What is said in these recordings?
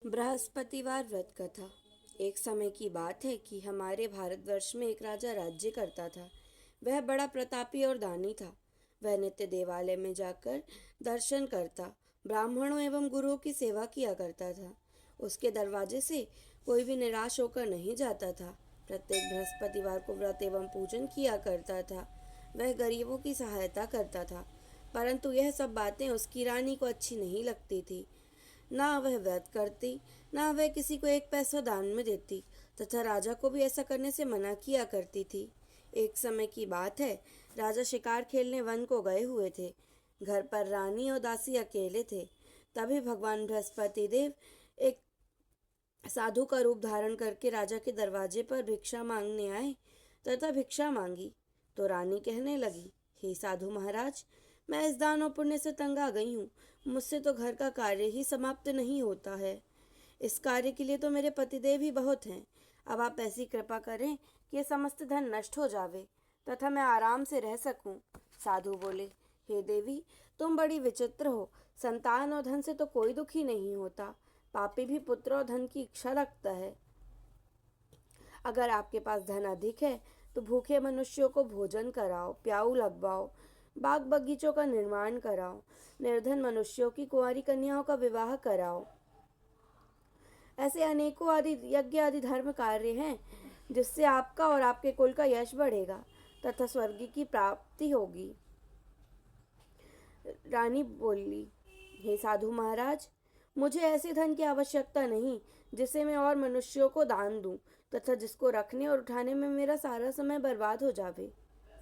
बृहस्पतिवार व्रत कथा। एक समय की बात है कि हमारे भारतवर्ष में एक राजा राज्य करता था। वह बड़ा प्रतापी और दानी था। वह नित्य देवालय में जाकर दर्शन करता, ब्राह्मणों एवं गुरुओं की सेवा किया करता था। उसके दरवाजे से कोई भी निराश होकर नहीं जाता था। प्रत्येक बृहस्पतिवार को व्रत एवं पूजन किया करता था। वह गरीबों की सहायता करता था, परंतु यह सब बातें उसकी रानी को अच्छी नहीं लगती थी। ना वह व्रत करती, ना वह किसी को एक पैसा दान में देती, तथा राजा को भी ऐसा करने से मना किया करती थी। एक समय की बात है, राजा शिकार खेलने वन को गए हुए थे। घर पर रानी और दासी अकेले थे। तभी भगवान बृहस्पति देव एक साधु का रूप धारण करके राजा के दरवाजे पर भिक्षा मांगने आए तथा भिक्षा मांगी। तो रानी कहने लगी, हे साधु महाराज, मैं इस दान और पुण्य से तंग आ गई हूँ। मुझसे तो घर का कार्य ही समाप्त नहीं होता है। इस कार्य के लिए तो मेरे पतिदेव ही बहुत हैं। अब आप ऐसी कृपा करें कि ये समस्त धन नष्ट हो जावे तथा मैं आराम से रह सकूं। साधु बोले, हे देवी, तुम बड़ी विचित्र हो। संतान और धन से तो कोई दुखी नहीं होता। पापी भी पुत्र और धन की इच्छा रखता है। अगर आपके पास धन अधिक है तो भूखे मनुष्यों को भोजन कराओ, प्याऊ लगवाओ, बाग बगीचों का निर्माण कराओ, निर्धन मनुष्यों की कुंवारी कन्याओं का विवाह कराओ। ऐसे अनेकों आदि यज्ञ आदि धर्म कार्य हैं जिससे आपका और आपके कुल का यश बढ़ेगा तथा स्वर्ग की प्राप्ति होगी। रानी बोली, हे साधु महाराज, मुझे ऐसे धन की आवश्यकता नहीं जिसे मैं और मनुष्यों को दान दूं तथा जिसको रखने और उठाने में मेरा सारा समय बर्बाद हो जावे।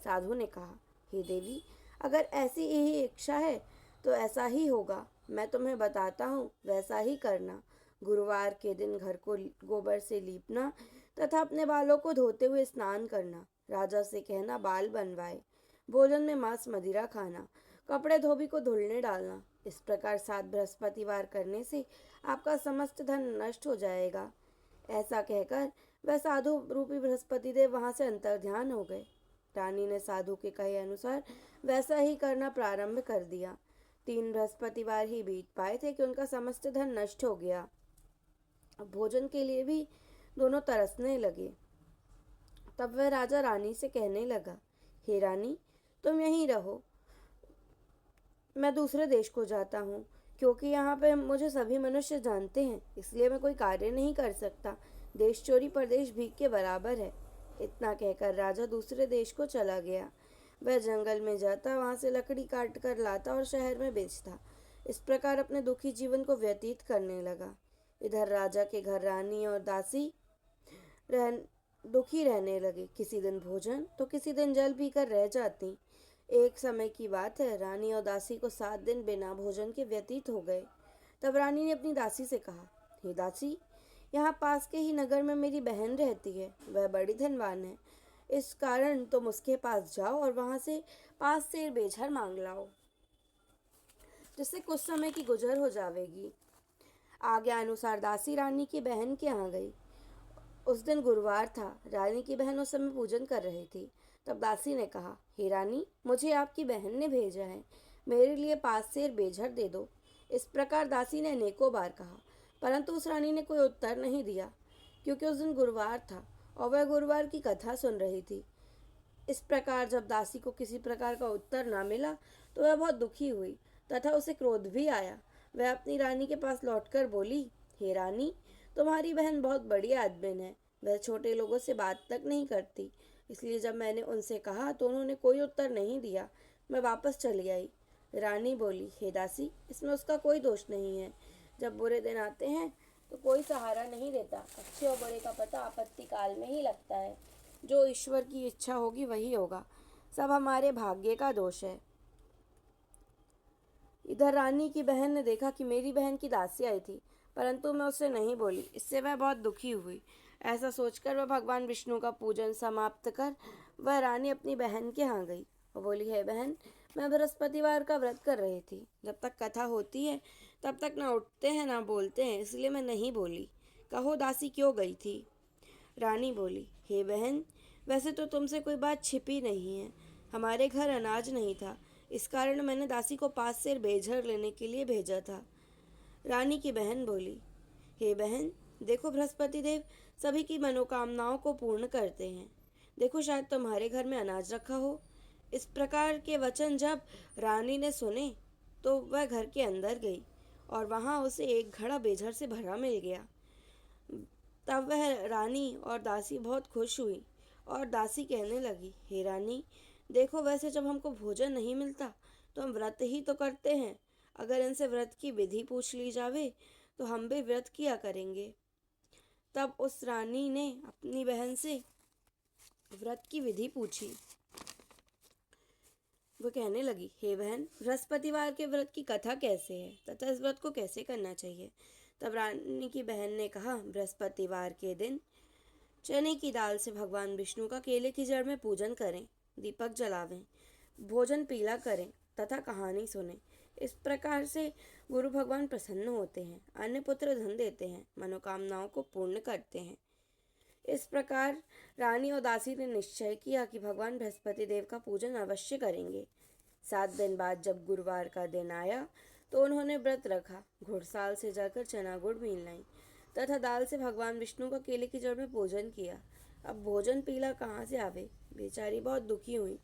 साधु ने कहा, हे देवी, अगर ऐसी यही इच्छा है तो ऐसा ही होगा। मैं तुम्हें बताता हूँ, वैसा ही करना। गुरुवार के दिन घर को गोबर से लीपना तथा अपने बालों को धोते हुए स्नान करना। राजा से कहना बाल बनवाए। भोजन में मांस मदिरा खाना, कपड़े धोबी को धुलने डालना। इस प्रकार 7 बृहस्पतिवार करने से आपका समस्त धन नष्ट हो जाएगा। ऐसा कहकर वह साधु रूपी बृहस्पति देव वहां से अंतर्ध्यान हो गए। रानी ने साधु के कहे अनुसार वैसा ही करना प्रारंभ कर दिया। 3 बृहस्पतिवार ही बीत पाए थे कि उनका समस्त धन नष्ट हो गया। अब भोजन के लिए भी दोनों तरसने लगे। तब वह राजा रानी से कहने लगा, हे रानी, तुम यहीं रहो, मैं दूसरे देश को जाता हूँ। क्योंकि यहाँ पे मुझे सभी मनुष्य जानते हैं, इसलिए मैं कोई कार्य नहीं कर सकता। देश चोरी परदेश भीख के बराबर है। इतना कहकर राजा दूसरे देश को चला गया। वह जंगल में जाता, वहां से लकड़ी काट कर लाता और शहर में बेचता। इस प्रकार अपने दुखी जीवन को व्यतीत करने लगा। इधर राजा के घर रानी और दासी रह दुखी रहने लगे। किसी दिन भोजन तो किसी दिन जल पीकर रह जाती। एक समय की बात है, रानी और दासी को 7 दिन बिना भोजन के व्यतीत हो गए। तब रानी ने अपनी दासी से कहा, हे दासी, यहाँ पास के ही नगर में मेरी बहन रहती है। वह बड़ी धनवान है। इस कारण तुम उसके पास जाओ और वहां से 5 सेर बेझर मांग लाओ, जिससे कुछ समय की गुजर हो जाएगी। आज्ञा अनुसार दासी रानी की बहन के यहाँ गई। उस दिन गुरुवार था। रानी की बहन उस समय पूजन कर रही थी। तब दासी ने कहा, हे रानी, मुझे आपकी बहन ने भेजा है, मेरे लिए 5 सेर बेझर दे दो। इस प्रकार दासी ने अनेकों बार कहा, परंतु उस रानी ने कोई उत्तर नहीं दिया, क्योंकि उस दिन गुरुवार था और वह गुरुवार की कथा सुन रही थी। इस प्रकार जब दासी को किसी प्रकार का उत्तर ना मिला तो वह बहुत दुखी हुई तथा उसे क्रोध भी आया। वह अपनी रानी के पास लौटकर बोली, हे रानी, तुम्हारी बहन बहुत बड़ी आदमिन है। वह छोटे लोगों से बात तक नहीं करती। इसलिए जब मैंने उनसे कहा तो उन्होंने कोई उत्तर नहीं दिया। मैं वापस चली आई। रानी बोली, हे दासी, इसमें उसका कोई दोष नहीं है। जब बुरे दिन आते हैं तो कोई सहारा नहीं देता। अच्छे और बुरे का पता आपत्ति काल में ही लगता है। जो ईश्वर की इच्छा होगी वही होगा। सब हमारे भाग्य का दोष है। इधर रानी की बहन ने देखा कि मेरी बहन की दासी आई थी, परंतु मैं उससे नहीं बोली। इससे वह बहुत दुखी हुई। ऐसा सोचकर वह भगवान विष्णु का पूजन समाप्त कर वह रानी अपनी बहन के यहाँ गई और बोली, हे बहन, मैं बृहस्पतिवार का व्रत कर रही थी। जब तक कथा होती है तब तक ना उठते हैं ना बोलते हैं, इसलिए मैं नहीं बोली। कहो दासी क्यों गई थी? रानी बोली, हे बहन, वैसे तो तुमसे कोई बात छिपी नहीं है। हमारे घर अनाज नहीं था, इस कारण मैंने दासी को 5 सेर बेझर लेने के लिए भेजा था। रानी की बहन बोली, हे बहन, देखो बृहस्पति देव सभी की मनोकामनाओं को पूर्ण करते हैं। देखो शायद तुम्हारे घर में अनाज रखा हो। इस प्रकार के वचन जब रानी ने सुने तो वह घर के अंदर गई और वहां उसे एक घड़ा बेझर से भरा मिल गया। तब वह रानी और दासी बहुत खुश हुई और दासी कहने लगी, हे रानी, देखो वैसे जब हमको भोजन नहीं मिलता तो हम व्रत ही तो करते हैं। अगर इनसे व्रत की विधि पूछ ली जावे तो हम भी व्रत किया करेंगे। तब उस रानी ने अपनी बहन से व्रत की विधि पूछी। वो कहने लगी, हे बहन, बृहस्पतिवार के व्रत की कथा कैसे है तथा इस व्रत को कैसे करना चाहिए। तब रानी की बहन ने कहा, बृहस्पतिवार के दिन चने की दाल से भगवान विष्णु का केले की जड़ में पूजन करें, दीपक जलावें, भोजन पीला करें तथा कहानी सुने। इस प्रकार से गुरु भगवान प्रसन्न होते हैं, अन्य पुत्र धन देते हैं, मनोकामनाओं को पूर्ण करते हैं। इस प्रकार रानी और दासी ने निश्चय किया कि भगवान बृहस्पति देव का पूजन अवश्य करेंगे। 7 दिन बाद जब गुरुवार का दिन आया तो उन्होंने व्रत रखा, घुड़साल से जाकर चना गुड़ बीन लाई तथा दाल से भगवान विष्णु का केले की जड़ में पूजन किया। अब भोजन पीला कहाँ से आवे। बेचारी बहुत दुखी हुई,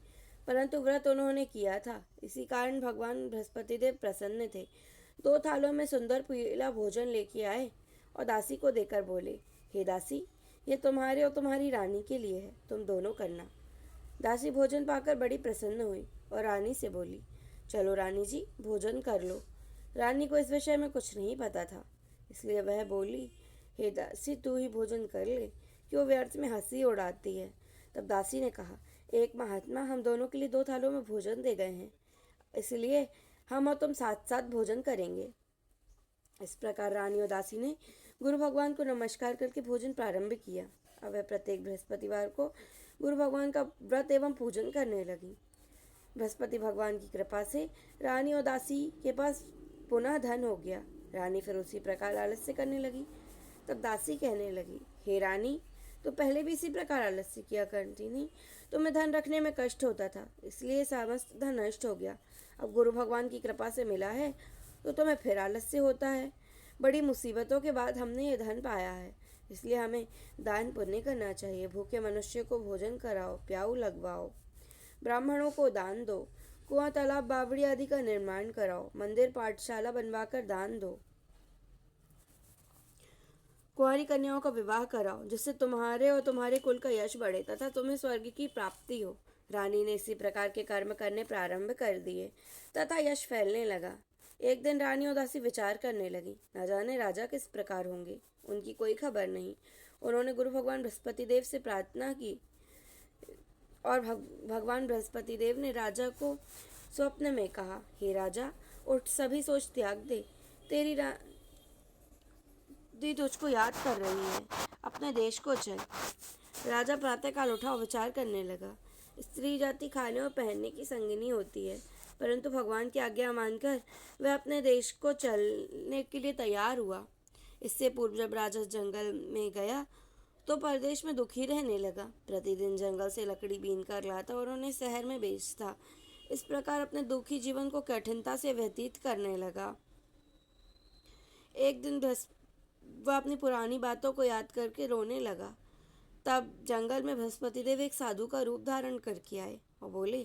परंतु व्रत उन्होंने किया था, इसी कारण भगवान बृहस्पति देव प्रसन्न थे। 2 थालों में सुंदर पीला भोजन लेके आए और दासी को देकर बोले, हे दासी, ये तुम्हारे और तुम्हारी रानी के लिए है, तुम दोनों करना। दासी भोजन पाकर बड़ी प्रसन्न हुई और रानी से बोली, चलो रानी जी, भोजन कर लो। रानी को इस विषय में कुछ नहीं पता था, इसलिए वह बोली, हे दासी, तू ही भोजन कर ले, क्यों व्यर्थ में हंसी उड़ाती है। तब दासी ने कहा, एक महात्मा हम दोनों के लिए 2 थालों में भोजन दे गए हैं, इसलिए हम और तुम साथ साथ भोजन करेंगे। इस प्रकार रानी और दासी ने गुरु भगवान को नमस्कार करके भोजन प्रारंभ किया। अब वह प्रत्येक बृहस्पतिवार को गुरु भगवान का व्रत एवं पूजन करने लगी। बृहस्पति भगवान की कृपा से रानी और दासी के पास पुनः धन हो गया। रानी फिर उसी प्रकार आलस्य करने लगी। तब दासी कहने लगी, हे रानी, तो पहले भी इसी प्रकार आलस्य किया करती थी, तुम्हें धन रखने में कष्ट होता था, इसलिए समस्त धन नष्ट हो गया। अब गुरु भगवान की कृपा से मिला है तो तुम्हें फिर आलस्य होता है। बड़ी मुसीबतों के बाद हमने ये धन पाया है, इसलिए हमें दान पुण्य करना चाहिए। भूखे मनुष्य को भोजन कराओ, प्याऊ लगवाओ, ब्राह्मणों को दान दो, कुआं तालाब बावड़ी आदि का निर्माण कराओ, मंदिर पाठशाला बनवाकर दान दो, कुंवारी कन्याओं का विवाह कराओ, जिससे तुम्हारे और तुम्हारे कुल का यश बढ़े तथा तुम्हें स्वर्ग की प्राप्ति हो। रानी ने इसी प्रकार के कर्म करने प्रारंभ कर दिए तथा यश फैलने लगा। एक दिन रानी और दासी विचार करने लगी, न जाने राजा किस प्रकार होंगे, उनकी कोई खबर नहीं। उन्होंने गुरु भगवान बृहस्पति देव से प्रार्थना की और भगवान बृहस्पति देव ने राजा को स्वप्न में कहा, हे राजा, उठ, सभी सोच त्याग दे, तेरी दी तुझको याद कर रही है, अपने देश को चल। राजा प्रातःकाल उठा और विचार करने लगा। स्त्री जाति खाने और पहनने की संगिनी होती है, परंतु भगवान की आज्ञा मानकर वह अपने देश को चलने के लिए तैयार हुआ। इससे पूर्व जब राजा जंगल में गया तो परदेश में दुखी रहने लगा। प्रतिदिन जंगल से लकड़ी बीन कर लाता और उन्हें शहर में बेचता। इस प्रकार अपने दुखी जीवन को कठिनता से व्यतीत करने लगा। एक दिन वह अपनी पुरानी बातों को याद करके रोने लगा। तब जंगल में बृहस्पति देव एक साधु का रूप धारण करके आए और बोले,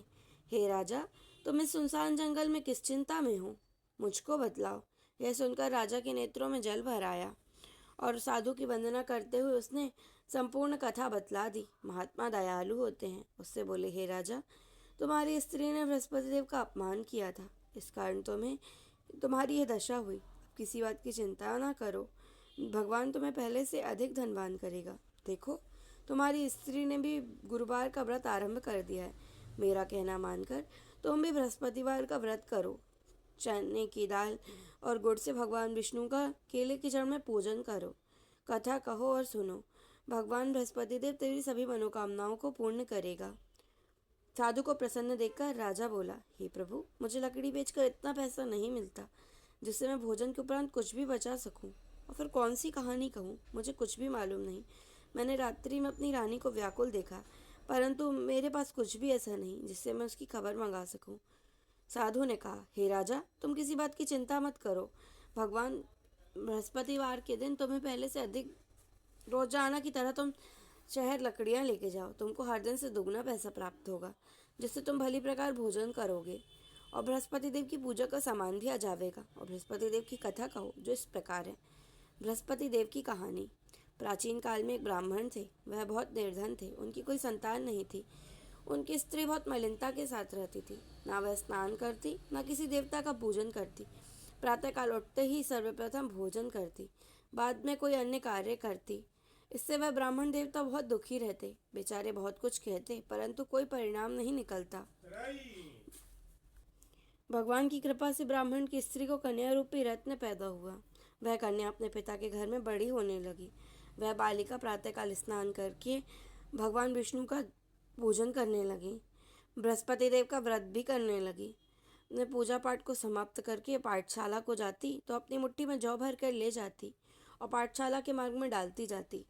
हे राजा, तुम इस सुनसान जंगल में किस चिंता में हो, मुझको बतलाओ। यह सुनकर राजा के नेत्रों में जल भर आया और साधु की वंदना करते हुए उसने संपूर्ण कथा बतला दी। महात्मा दयालु होते हैं। उससे बोले, हे राजा, तुम्हारी स्त्री ने बृहस्पति देव का अपमान किया था, इस कारण तुम्हारी यह दशा हुई। अब किसी बात की चिंता ना करो, भगवान तुम्हें पहले से अधिक धनवान करेगा। देखो, तुम्हारी स्त्री ने भी गुरुवार का व्रत आरंभ कर दिया है। मेरा कहना मानकर तुम भी बृहस्पतिवार का व्रत करो। चने की दाल और गुड़ से भगवान विष्णु का केले की जड़ में पूजन करो, कथा कहो और सुनो। भगवान बृहस्पति देव तेरी सभी मनोकामनाओं को पूर्ण करेगा। साधु को प्रसन्न देखकर राजा बोला, हे प्रभु, मुझे लकड़ी बेचकर इतना पैसा नहीं मिलता जिससे मैं भोजन के उपरांत कुछ भी बचा सकूं। और फिर कौन सी कहानी कहूँ, मुझे कुछ भी मालूम नहीं। मैंने रात्रि में अपनी रानी को व्याकुल देखा, परंतु मेरे पास कुछ भी ऐसा नहीं जिससे मैं उसकी खबर मंगा सकूं। साधु ने कहा, हे राजा, तुम किसी बात की चिंता मत करो। भगवान बृहस्पतिवार के दिन तुम्हें पहले से अधिक रोजाना की तरह तुम शहर लकड़ियां लेके जाओ। तुमको हर दिन से दुगना पैसा प्राप्त होगा, जिससे तुम भली प्रकार भोजन करोगे। और बृहस्पति देव की पूजा का सामान भी आ जाएगा। और बृहस्पति देव की कथा कहो, जो इस प्रकार है। बृहस्पति देव की कहानी। प्राचीन काल में एक ब्राह्मण थे। वह बहुत निर्धन थे। उनकी कोई संतान नहीं थी। उनकी स्त्री बहुत मलिनता के साथ रहती थी। ना वह स्नान करती, ना किसी देवता का पूजन करती। प्रातःकाल उठते ही सर्वप्रथम भोजन करती, बाद में कोई अन्य कार्य करती। इससे वह ब्राह्मण देवता बहुत दुखी रहते। बेचारे बहुत कुछ कहते, परंतु कोई परिणाम नहीं निकलता। भगवान की कृपा से ब्राह्मण की स्त्री को कन्या रूपी रत्न पैदा हुआ। वह कन्या अपने पिता के घर में बड़ी होने लगी। वह बालिका प्रातःकाल स्नान करके भगवान विष्णु का पूजन करने लगी। बृहस्पति देव का व्रत भी करने लगी। वह पूजा पाठ को समाप्त करके पाठशाला को जाती तो अपनी मुट्ठी में जौ भर कर ले जाती और पाठशाला के मार्ग में डालती जाती।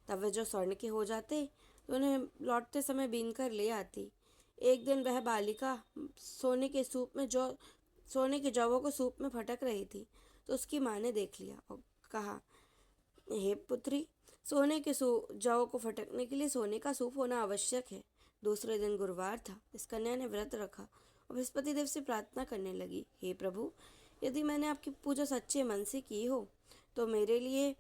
तब वे जो स्वर्ण के हो जाते तो उन्हें लौटते समय बीन कर ले आती। एक दिन वह बालिका सोने के जौवों को सूप में फटक रही थी, तो उसकी माँ ने देख लिया और कहा, हे पुत्री, सोने के जौ को फटकने के लिए सोने का सूप होना आवश्यक है। दूसरे दिन गुरुवार था। इस कन्या ने व्रत रखा और बृहस्पति देव से प्रार्थना करने लगी, हे प्रभु, यदि मैंने आपकी पूजा सच्चे मन से की हो तो मेरे लिए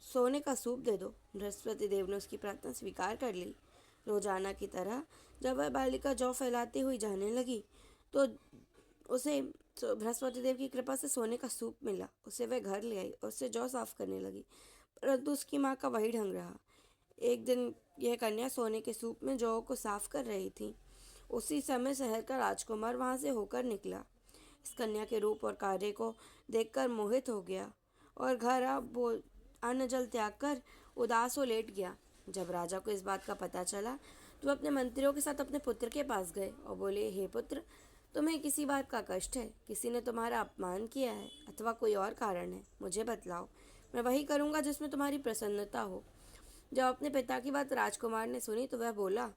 सोने का सूप दे दो। बृहस्पति देव ने उसकी प्रार्थना स्वीकार कर ली। रोजाना की तरह जब वह बालिका जौ फैलाती हुई जाने लगी तो उसे बृहस्पति देव की कृपा से सोने का सूप मिला। उसे वह घर ले आई और उससे जौ साफ करने लगी, परंतु उसकी माँ का वही ढंग रहा। एक दिन यह कन्या सोने के सूप में जौ को साफ कर रही थी। उसी समय शहर का राजकुमार वहां से होकर निकला। इस कन्या के रूप और कार्य को देखकर मोहित हो गया और घर अन्न जल त्याग कर उदास हो लेट गया। जब राजा को इस बात का पता चला तो वह अपने मंत्रियों के साथ अपने पुत्र के पास गए और बोले, हे पुत्र, तुम्हें किसी बात का कष्ट है? किसी ने तुम्हारा अपमान किया है अथवा कोई और कारण है? मुझे बतलाओ, मैं वही करूँगा जिसमें तुम्हारी प्रसन्नता हो। जब अपने पिता की बात राजकुमार ने सुनी तो वह बोला,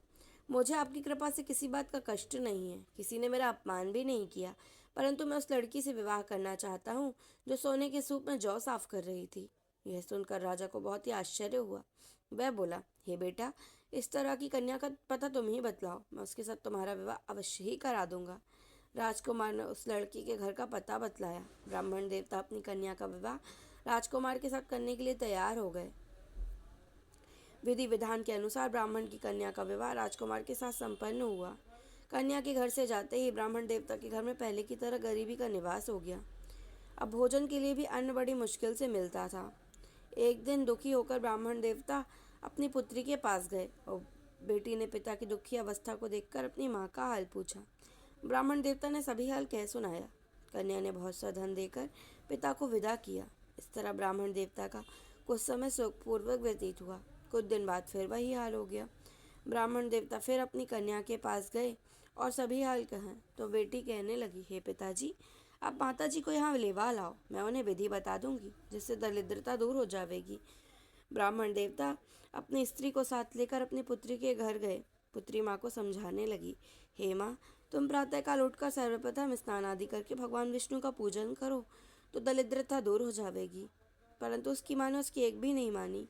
मुझे आपकी कृपा से किसी बात का कष्ट नहीं है। किसी ने मेरा अपमान भी नहीं किया, परंतु मैं उस लड़की से विवाह करना चाहता हूँ जो सोने के सूप में जौ साफ कर रही थी। यह सुनकर राजा को बहुत ही आश्चर्य हुआ। वह बोला, हे बेटा, इस तरह की कन्या का पता तुम ही बतलाओ, मैं उसके साथ तुम्हारा विवाह अवश्य ही करा दूंगा। राजकुमार ने उस लड़की के घर का पता बतलाया। ब्राह्मण देवता अपनी कन्या का विवाह राजकुमार के साथ करने के लिए तैयार हो गए। विधि विधान के अनुसार ब्राह्मण की कन्या का विवाह राजकुमार के साथ संपन्न हुआ। कन्या के घर से जाते ही ब्राह्मण देवता के घर में पहले की तरह गरीबी का निवास हो गया। अब भोजन के लिए भी अन्न बड़ी मुश्किल से मिलता था। एक दिन दुखी होकर ब्राह्मण देवता अपनी पुत्री के पास गए और बेटी ने पिता की दुखी अवस्था को देखकर अपनी माँ का हाल पूछा। ब्राह्मण देवता ने सभी हाल कह सुनाया। कन्या ने बहुत सा धन देकर पिता को विदा किया। इस तरह ब्राह्मण देवता का कुछ समय सुखपूर्वक व्यतीत हुआ। कुछ दिन बाद फिर वही हाल हो गया। ब्राह्मण देवता फिर अपनी कन्या के पास गए और सभी हाल कहें तो बेटी कहने लगी, हे पिताजी, आप माताजी को यहाँ लेवा लाओ, मैं उन्हें विधि बता दूंगी जिससे दरिद्रता दूर हो जाएगी। ब्राह्मण देवता अपनी स्त्री को साथ लेकर अपनी पुत्री के घर गए। पुत्री माँ को समझाने लगी, हे माँ, तुम प्रातःकाल उठकर सर्वप्रथम स्नान आदि करके भगवान विष्णु का पूजन करो तो दरिद्रता दूर हो जाएगी। परंतु उसकी माँ ने उसकी एक भी नहीं मानी।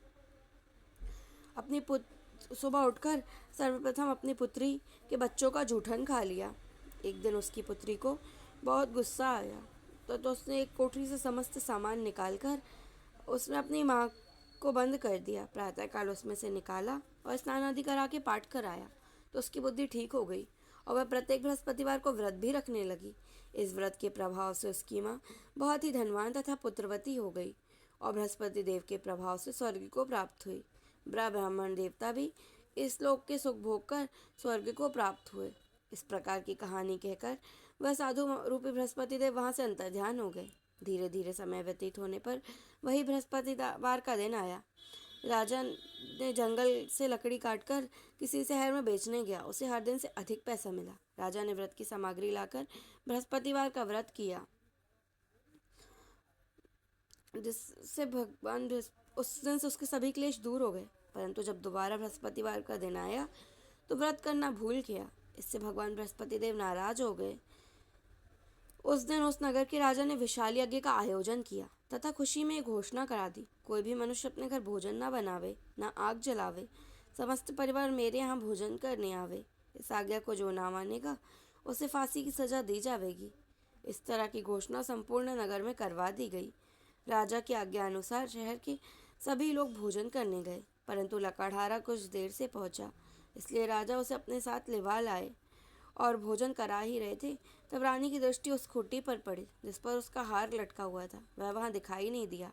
सुबह उठकर सर्वप्रथम अपनी पुत्री के बच्चों का जूठन खा लिया। एक दिन उसकी पुत्री को बहुत गुस्सा आया तो उसने एक कोठरी से समस्त सामान निकालकर उसने अपनी माँ को बंद कर दिया। प्रातःकाल उसमें से निकाला और स्नान आदि करा के पाठ कराया तो उसकी बुद्धि ठीक हो गई और वह प्रत्येक बृहस्पतिवार को व्रत भी रखने लगी। इस व्रत के प्रभाव से उसकी माँ बहुत ही धनवान तथा पुत्रवती हो गई और बृहस्पति देव के प्रभाव से स्वर्ग को प्राप्त हुई। ब्राह्मण देवता भी इस लोक के सुख भोग कर स्वर्ग को प्राप्त हुए। इस प्रकार की कहानी कहकर वह साधु रूपी बृहस्पति देव वहां से अंतर्ध्यान हो गए। धीरे धीरे समय व्यतीत होने पर वही बृहस्पतिवार का दिन आया। राजा ने जंगल से लकड़ी काटकर किसी शहर में बेचने गया। उसे हर दिन से अधिक पैसा मिला। राजा ने व्रत की सामग्री लाकर बृहस्पतिवार का व्रत किया, जिससे भगवान उस दिन से उसके सभी क्लेश दूर हो गए। परंतु जब दोबारा बृहस्पतिवार का दिन आया तो व्रत करना भूल गया। इससे भगवान बृहस्पति देव नाराज हो गए। उस दिन उस नगर के राजा ने विशाल यज्ञ का आयोजन किया। तथा खुशी में घोषणा करा दी, कोई भी मनुष्य अपने घर भोजन न बनावे, न आग जलावे, समस्त परिवार मेरे यहाँ भोजन करने आवे। इस आज्ञा को जो ना मानेगा उसे फांसी की सजा दी जाएगी। इस तरह की घोषणा संपूर्ण नगर में करवा दी गई। राजा की आज्ञा अनुसार शहर के सभी लोग भोजन करने गए, परंतु लकड़हारा कुछ देर से पहुंचा, इसलिए राजा उसे अपने साथ लिवा लाए और भोजन करा ही रहे थे तब रानी की दृष्टि उस खूंटी पर पड़ी जिस पर उसका हार लटका हुआ था। वह वहां दिखाई नहीं दिया।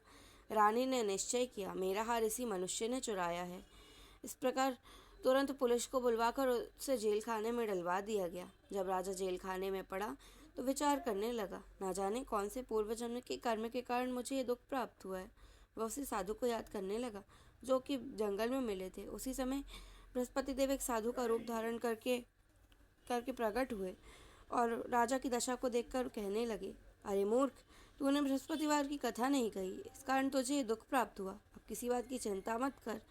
रानी ने निश्चय किया, मेरा हार इसी मनुष्य ने चुराया है। इस प्रकार तुरंत पुलिस को बुलवाकर उसे जेल खाने में डलवा दिया गया। जब राजा जेल खाने में पड़ा तो विचार करने लगा, ना जाने कौन से पूर्व जन्म के कर्म के कारण मुझे ये दुख प्राप्त हुआ है। वह उसी साधु को याद करने लगा जो कि जंगल में मिले थे। उसी समय बृहस्पति देव एक साधु का रूप धारण करके करके प्रकट हुए और राजा की दशा को देखकर कहने लगे, अरे मूर्ख, तूने बृहस्पतिवार की कथा नहीं कही, इस कारण तुझे ये दुख प्राप्त हुआ। अब किसी बात की चिंता मत कर।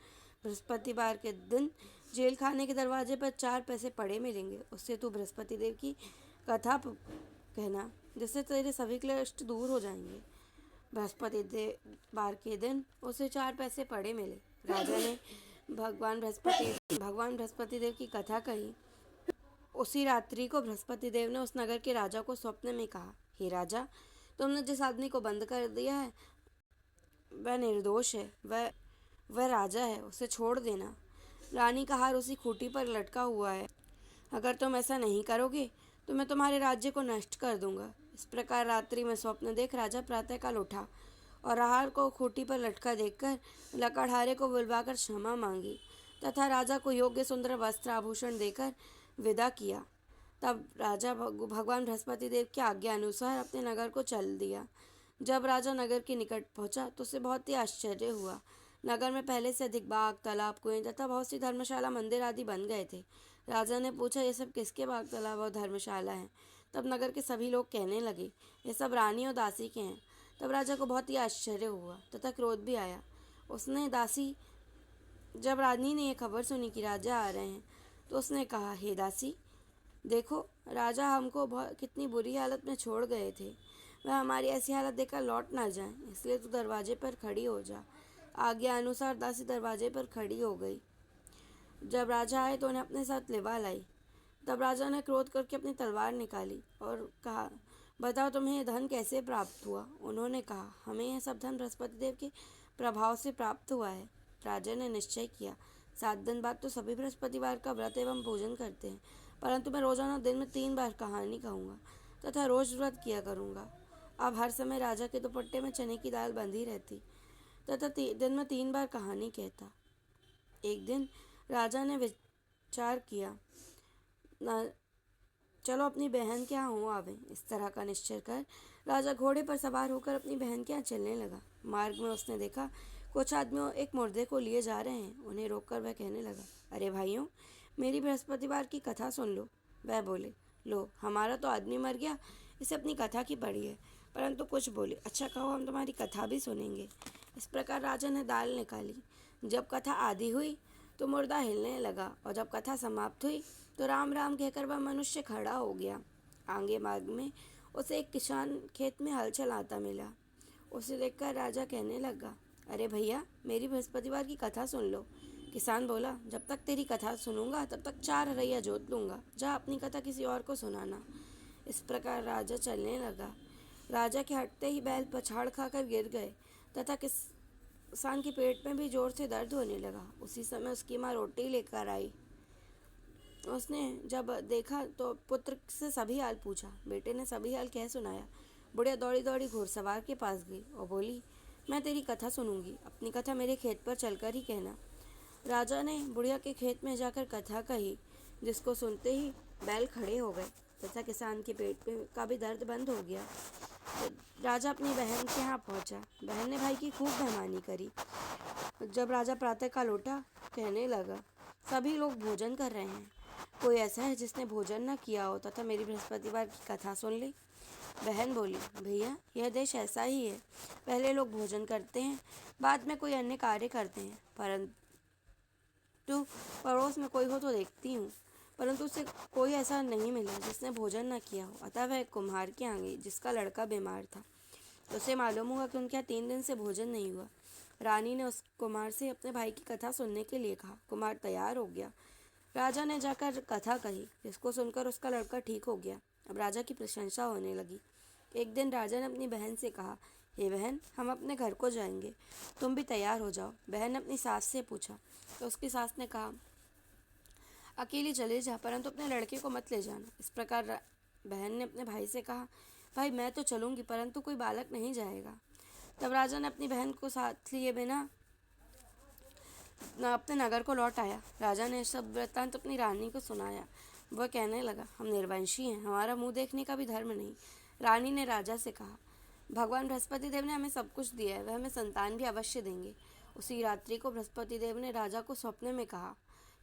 बृहस्पतिवार के दिन जेल खाने के दरवाजे पर 4 पैसे पड़े मिलेंगे, उससे तू बृहस्पति देव की कथा कहना, जिससे तेरे सभी क्लेश दूर हो जाएंगे। बृहस्पतिवार के दिन उसे 4 पैसे पड़े मिले। राजा ने भगवान बृहस्पति देव की कथा कही। उसी रात्रि को बृहस्पति देव ने उस नगर के राजा को स्वप्न में कहा, हे राजा, तुमने जिस आदमी को बंद कर दिया है वह निर्दोष है, वह राजा है, उसे छोड़ देना। रानी का हार उसी खूंटी पर लटका हुआ है। अगर तुम ऐसा नहीं करोगे तो मैं तुम्हारे राज्य को नष्ट कर दूंगा। इस प्रकार रात्रि में स्वप्न देख राजा प्रातःकाल उठा और हार को खूंटी पर लटका देखकर लकड़हारे को बुलवाकर क्षमा मांगी तथा राजा को योग्य सुंदर वस्त्र आभूषण देकर विदा किया। तब राजा भगवान बृहस्पति देव की आज्ञा अनुसार अपने नगर को चल दिया। जब राजा नगर के निकट पहुंचा तो उसे बहुत ही आश्चर्य हुआ। नगर में पहले से अधिक बाग, तालाब, कुएं तथा बहुत सी धर्मशाला, मंदिर आदि बन गए थे। राजा ने पूछा, ये सब किसके बाग, तालाब और धर्मशाला हैं? तब नगर के सभी लोग कहने लगे, ये सब रानी और दासी के हैं। तब राजा को बहुत ही आश्चर्य हुआ तथा क्रोध भी आया। जब रानी ने यह खबर सुनी कि राजा आ रहे हैं तो उसने कहा, हे दासी, देखो, राजा हमको कितनी बुरी हालत में छोड़ गए थे। वह हमारी ऐसी हालत देखकर लौट ना जाए, इसलिए तू दरवाजे पर खड़ी हो जा। आज्ञा अनुसार दासी दरवाजे पर खड़ी हो गई। जब राजा आए तो उन्हें अपने साथ लिवा लाई। तब राजा ने क्रोध करके अपनी तलवार निकाली और कहा, बताओ, तुम्हें यह धन कैसे प्राप्त हुआ? उन्होंने कहा, हमें यह सब धन बृहस्पति देव के प्रभाव से प्राप्त हुआ है। राजा ने निश्चय किया, 7 दिन बाद तो सभी बृहस्पतिवार का व्रत एवं भोजन करते हैं, परंतु मैं रोजाना दिन में 3 बार कहानी कहूँगा तथा रोज व्रत किया करूँगा। अब हर समय राजा के दुपट्टे में चने की दाल बंधी रहती तथा दिन में 3 बार कहानी कहता। एक दिन राजा ने विचार किया, चलो अपनी बहन के यहाँ हो आवे। इस तरह का निश्चय कर राजा घोड़े पर सवार होकर अपनी बहन के यहाँ चलने लगा। मार्ग में उसने देखा कुछ आदमी एक मुर्दे को लिए जा रहे हैं। उन्हें रोककर वह कहने लगा, अरे भाइयों, मेरी बृहस्पतिवार की कथा सुन लो। वह बोले, लो, हमारा तो आदमी मर गया, इसे अपनी कथा की पड़ी है। परंतु कुछ बोले, अच्छा कहो, हम तुम्हारी कथा भी सुनेंगे। इस प्रकार राजा ने दाल निकाली। जब कथा आधी हुई तो मुर्दा हिलने लगा और जब कथा समाप्त हुई तो राम राम कहकर वह मनुष्य खड़ा हो गया। आगे मार्ग में उसे एक किसान खेत में हल चलाता मिला। उसे देखकर राजा कहने लगा, अरे भैया, मेरी बृहस्पतिवार की कथा सुन लो। किसान बोला, जब तक तेरी कथा सुनूंगा तब तक 4 रैया जोत लूँगा, जा अपनी कथा किसी और को सुनाना। इस प्रकार राजा चलने लगा। राजा के हटते ही बैल पछाड़ खाकर गिर गए तथा किसान के पेट में भी जोर से दर्द होने लगा। उसी समय उसकी माँ रोटी लेकर आई। उसने जब देखा तो पुत्र से सभी हाल पूछा। बेटे ने सभी हाल कह सुनाया। बुढ़िया दौड़ी दौड़ी घुड़सवार के पास गई और बोली, मैं तेरी कथा सुनूंगी, अपनी कथा मेरे खेत पर चलकर ही कहना। राजा ने बुढ़िया के खेत में जाकर कथा कही, जिसको सुनते ही बैल खड़े हो गए तथा किसान के पेट में का भी दर्द बंद हो गया। राजा अपनी बहन के यहाँ पहुँचा। बहन ने भाई की खूब मेहमानी करी। जब राजा प्रातःकाल उठा, कहने लगा, सभी लोग भोजन कर रहे हैं, कोई ऐसा है जिसने भोजन न किया हो तथा मेरी बृहस्पतिवार की कथा सुन ले? बहन बोली, भैया, यह देश ऐसा ही है, पहले लोग भोजन करते हैं, बाद में कोई अन्य कार्य करते हैं। परंतु पड़ोस में कोई हो तो देखती हूँ, परंतु उसे कोई ऐसा नहीं मिला जिसने भोजन न किया हो। अतः वह एक कुम्हार के यहाँ गई जिसका लड़का बीमार था। उसे मालूम हुआ कि उनके यहाँ 3 दिन से भोजन नहीं हुआ। रानी ने उस कुमार से अपने भाई की कथा सुनने के लिए कहा। कुमार तैयार हो गया। राजा ने जाकर कथा कही, जिसको सुनकर उसका लड़का ठीक हो गया। अब राजा की प्रशंसा होने लगी। एक दिन राजा ने अपनी बहन से कहा, हे बहन, हम अपने घर को जाएंगे, तुम भी तैयार हो जाओ। बहन ने अपनी सास से पूछा तो उसकी सास ने कहा, अकेली चले जा, परंतु अपने लड़के को मत ले जाना। इस प्रकार बहन ने अपने भाई से कहा, भाई मैं तो चलूंगी, परंतु कोई बालक नहीं जाएगा। तब राजा ने अपनी बहन को साथ लिए बिना अपने नगर को लौट आया। राजा ने सब वृत्तांत अपनी रानी को सुनाया। वह कहने लगा, हम निर्वंशी हैं, हमारा मुंह देखने का भी धर्म नहीं। रानी ने राजा से कहा, भगवान बृहस्पति देव ने हमें सब कुछ दिया है, वह हमें संतान भी अवश्य देंगे। उसी रात्रि को बृहस्पति देव ने राजा को स्वप्न में कहा,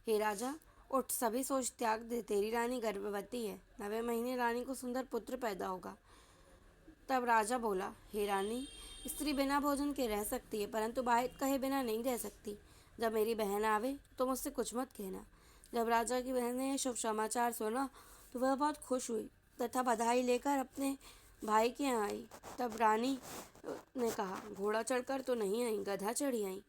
हे राजा, उठ, सभी सोच त्याग दे, तेरी रानी गर्भवती है, 9वें महीने रानी को सुंदर पुत्र पैदा होगा। तब राजा बोला, हे रानी, स्त्री बिना भोजन के रह सकती है, परंतु बात कहे बिना नहीं रह सकती। जब मेरी बहन आवे तो मुझसे कुछ मत कहना। जब राजा की बहन ने शुभ समाचार सुना तो वह बहुत खुश हुई तथा बधाई लेकर अपने भाई के यहाँ आई। तब रानी ने कहा, घोड़ा चढ़कर तो नहीं आई, गधा चढ़ी आई।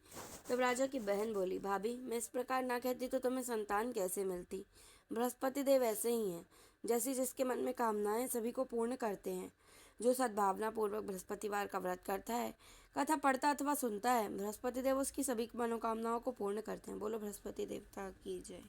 तब राजा की बहन बोली, भाभी, मैं इस प्रकार ना कहती तो तुम्हें संतान कैसे मिलती। बृहस्पति देव ऐसे ही हैं, जैसी जिसके मन में कामनाएं सभी को पूर्ण करते हैं। जो सद्भावना पूर्वक बृहस्पतिवार का व्रत करता है, कथा पढ़ता अथवा सुनता है, बृहस्पति देव उसकी सभी मनोकामनाओं को पूर्ण करते हैं। बोलो बृहस्पति देवता की जय।